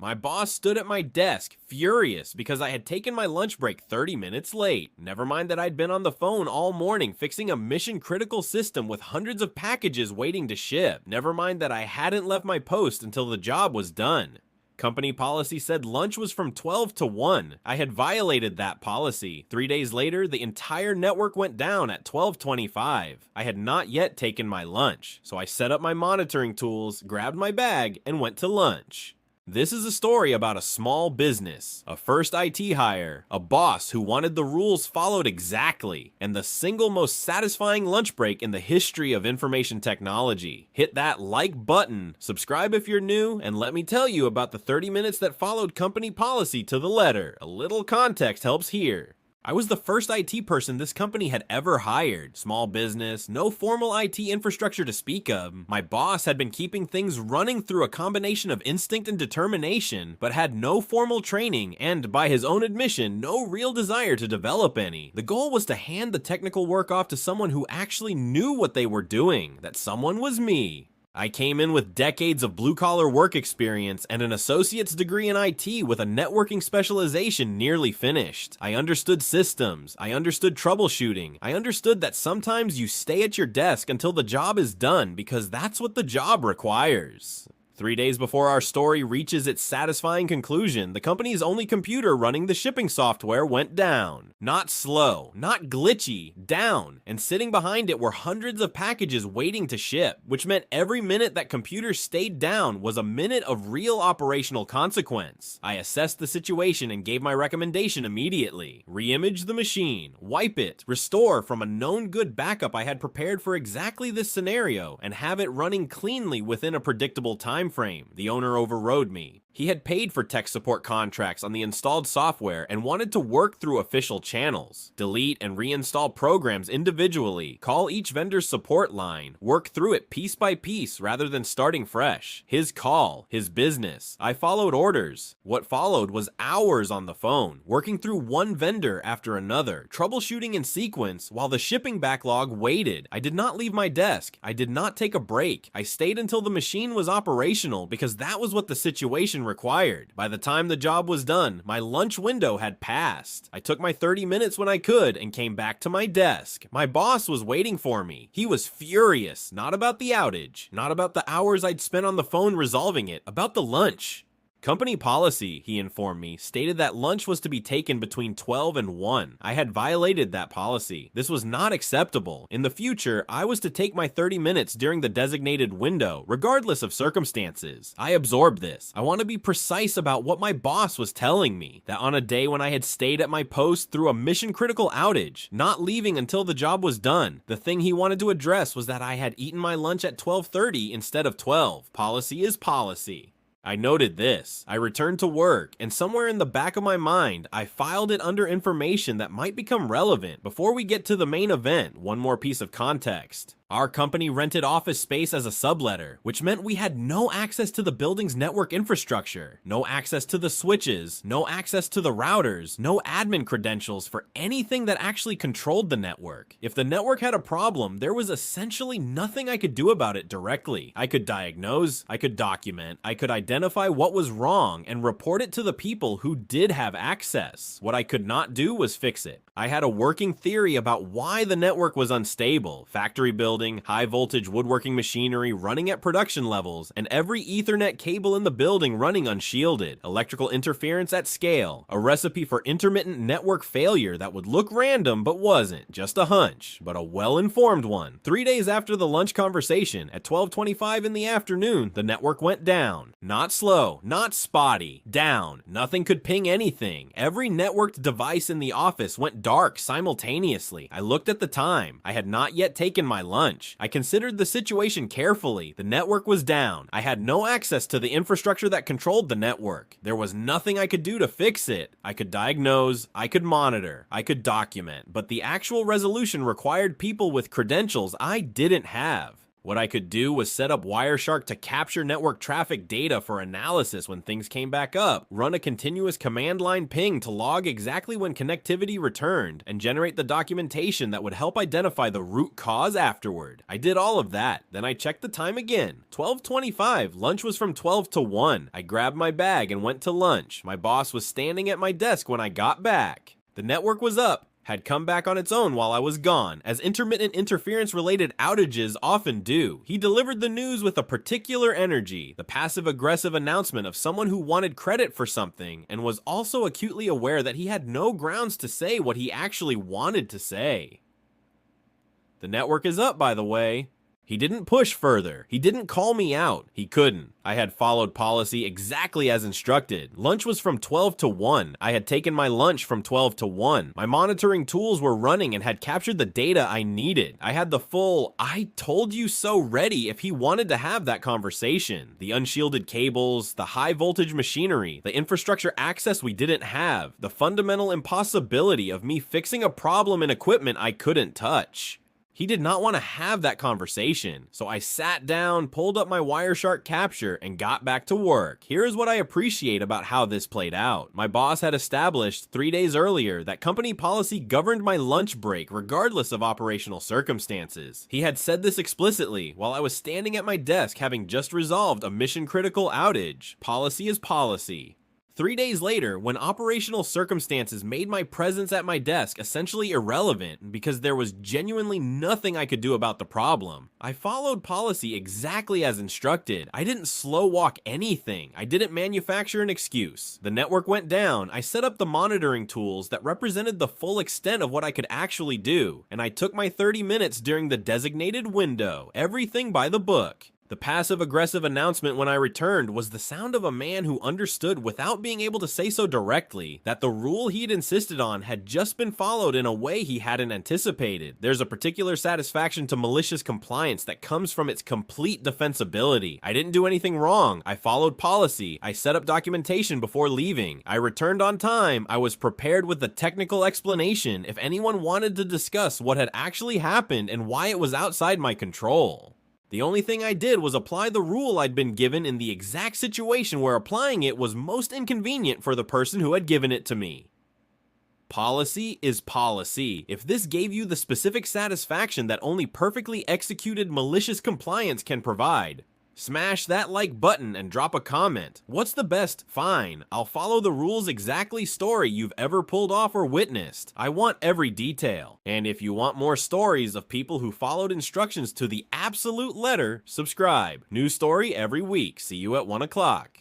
My boss stood at my desk, furious because I had taken my lunch break 30 minutes late. Never mind that I'd been on the phone all morning fixing a mission-critical system with hundreds of packages waiting to ship. Never mind that I hadn't left my post until the job was done. Company policy said lunch was from 12 to 1. I had violated that policy. 3 days later, the entire network went down at 12:25. I had not yet taken my lunch, so I set up my monitoring tools, grabbed my bag, and went to lunch. This is a story about a small business, a first IT hire, a boss who wanted the rules followed exactly, and the single most satisfying lunch break in the history of information technology. Hit that like button, subscribe if you're new, and let me tell you about the 30 minutes that followed company policy to the letter. A little context helps here. I was the first IT person this company had ever hired. Small business, no formal IT infrastructure to speak of. My boss had been keeping things running through a combination of instinct and determination, but had no formal training and, by his own admission, no real desire to develop any. The goal was to hand the technical work off to someone who actually knew what they were doing. That someone was me. I came in with decades of blue-collar work experience and an associate's degree in IT with a networking specialization nearly finished. I understood systems, I understood troubleshooting, I understood that sometimes you stay at your desk until the job is done because that's what the job requires. 3 days before our story reaches its satisfying conclusion, the company's only computer running the shipping software went down. Not slow, not glitchy, down. And sitting behind it were hundreds of packages waiting to ship, which meant every minute that computer stayed down was a minute of real operational consequence. I assessed the situation and gave my recommendation immediately. Reimage the machine, wipe it, restore from a known good backup I had prepared for exactly this scenario, and have it running cleanly within a predictable time frame. The owner overrode me. He had paid for tech support contracts on the installed software and wanted to work through official channels, delete and reinstall programs individually, call each vendor's support line, work through it piece by piece rather than starting fresh. His call, his business. I followed orders. What followed was hours on the phone, working through one vendor after another, troubleshooting in sequence while the shipping backlog waited. I did not leave my desk. I did not take a break. I stayed until the machine was operational because that was what the situation required. By the time the job was done, my lunch window had passed. I took my 30 minutes when I could and came back to my desk. My boss was waiting for me. He was furious, not about the outage, not about the hours I'd spent on the phone resolving it, about the lunch. Company policy, he informed me, stated that lunch was to be taken between 12 and 1. I had violated that policy. This was not acceptable. In the future, I was to take my 30 minutes during the designated window, regardless of circumstances. I absorbed this. I want to be precise about what my boss was telling me, that on a day when I had stayed at my post through a mission-critical outage, not leaving until the job was done, the thing he wanted to address was that I had eaten my lunch at 12:30 instead of 12. Policy is policy. I noted this. I returned to work, and somewhere in the back of my mind, I filed it under information that might become relevant. Before we get to the main event, one more piece of context. Our company rented office space as a subletter, which meant we had no access to the building's network infrastructure, no access to the switches, no access to the routers, no admin credentials for anything that actually controlled the network. If the network had a problem, there was essentially nothing I could do about it directly. I could diagnose, I could document, I could identify what was wrong and report it to the people who did have access. What I could not do was fix it. I had a working theory about why the network was unstable. Factory building, high voltage woodworking machinery running at production levels, and every Ethernet cable in the building running unshielded. Electrical interference at scale. A recipe for intermittent network failure that would look random but wasn't. Just a hunch, but a well-informed one. 3 days after the lunch conversation, at 12:25 in the afternoon, the network went down. Not slow, not spotty. Down. Nothing could ping anything. Every networked device in the office went dark simultaneously. I looked at the time. I had not yet taken my lunch. I considered the situation carefully. The network was down. I had no access to the infrastructure that controlled the network. There was nothing I could do to fix it. I could diagnose, I could monitor, I could document, but the actual resolution required people with credentials I didn't have. What I could do was set up Wireshark to capture network traffic data for analysis when things came back up, run a continuous command line ping to log exactly when connectivity returned, and generate the documentation that would help identify the root cause afterward. I did all of that, then I checked the time again. 12:25, lunch was from 12 to 1. I grabbed my bag and went to lunch. My boss was standing at my desk when I got back. The network was up, had come back on its own while I was gone, as intermittent interference-related outages often do. He delivered the news with a particular energy, the passive-aggressive announcement of someone who wanted credit for something, and was also acutely aware that he had no grounds to say what he actually wanted to say. The network is up, by the way. He didn't push further. He didn't call me out. He couldn't. I had followed policy exactly as instructed. Lunch was from 12 to 1. I had taken my lunch from 12 to 1. My monitoring tools were running and had captured the data I needed. I had the full "I told you so" ready if he wanted to have that conversation. The unshielded cables, the high voltage machinery, the infrastructure access we didn't have, the fundamental impossibility of me fixing a problem in equipment I couldn't touch. He did not want to have that conversation, so I sat down, pulled up my Wireshark capture, and got back to work. Here is what I appreciate about how this played out. My boss had established 3 days earlier that company policy governed my lunch break regardless of operational circumstances. He had said this explicitly while I was standing at my desk having just resolved a mission-critical outage. Policy is policy. 3 days later, when operational circumstances made my presence at my desk essentially irrelevant because there was genuinely nothing I could do about the problem, I followed policy exactly as instructed. I didn't slow walk anything. I didn't manufacture an excuse. The network went down. I set up the monitoring tools that represented the full extent of what I could actually do, and I took my 30 minutes during the designated window. Everything by the book. The passive-aggressive announcement when I returned was the sound of a man who understood without being able to say so directly that the rule he'd insisted on had just been followed in a way he hadn't anticipated. There's a particular satisfaction to malicious compliance that comes from its complete defensibility. I didn't do anything wrong. I followed policy. I set up documentation before leaving. I returned on time. I was prepared with a technical explanation if anyone wanted to discuss what had actually happened and why it was outside my control. The only thing I did was apply the rule I'd been given in the exact situation where applying it was most inconvenient for the person who had given it to me. Policy is policy. If this gave you the specific satisfaction that only perfectly executed malicious compliance can provide, smash that like button and drop a comment. What's the best "fine, I'll follow the rules exactly" story you've ever pulled off or witnessed? I want every detail. And if you want more stories of people who followed instructions to the absolute letter, subscribe. New story every week. See you at 1 o'clock.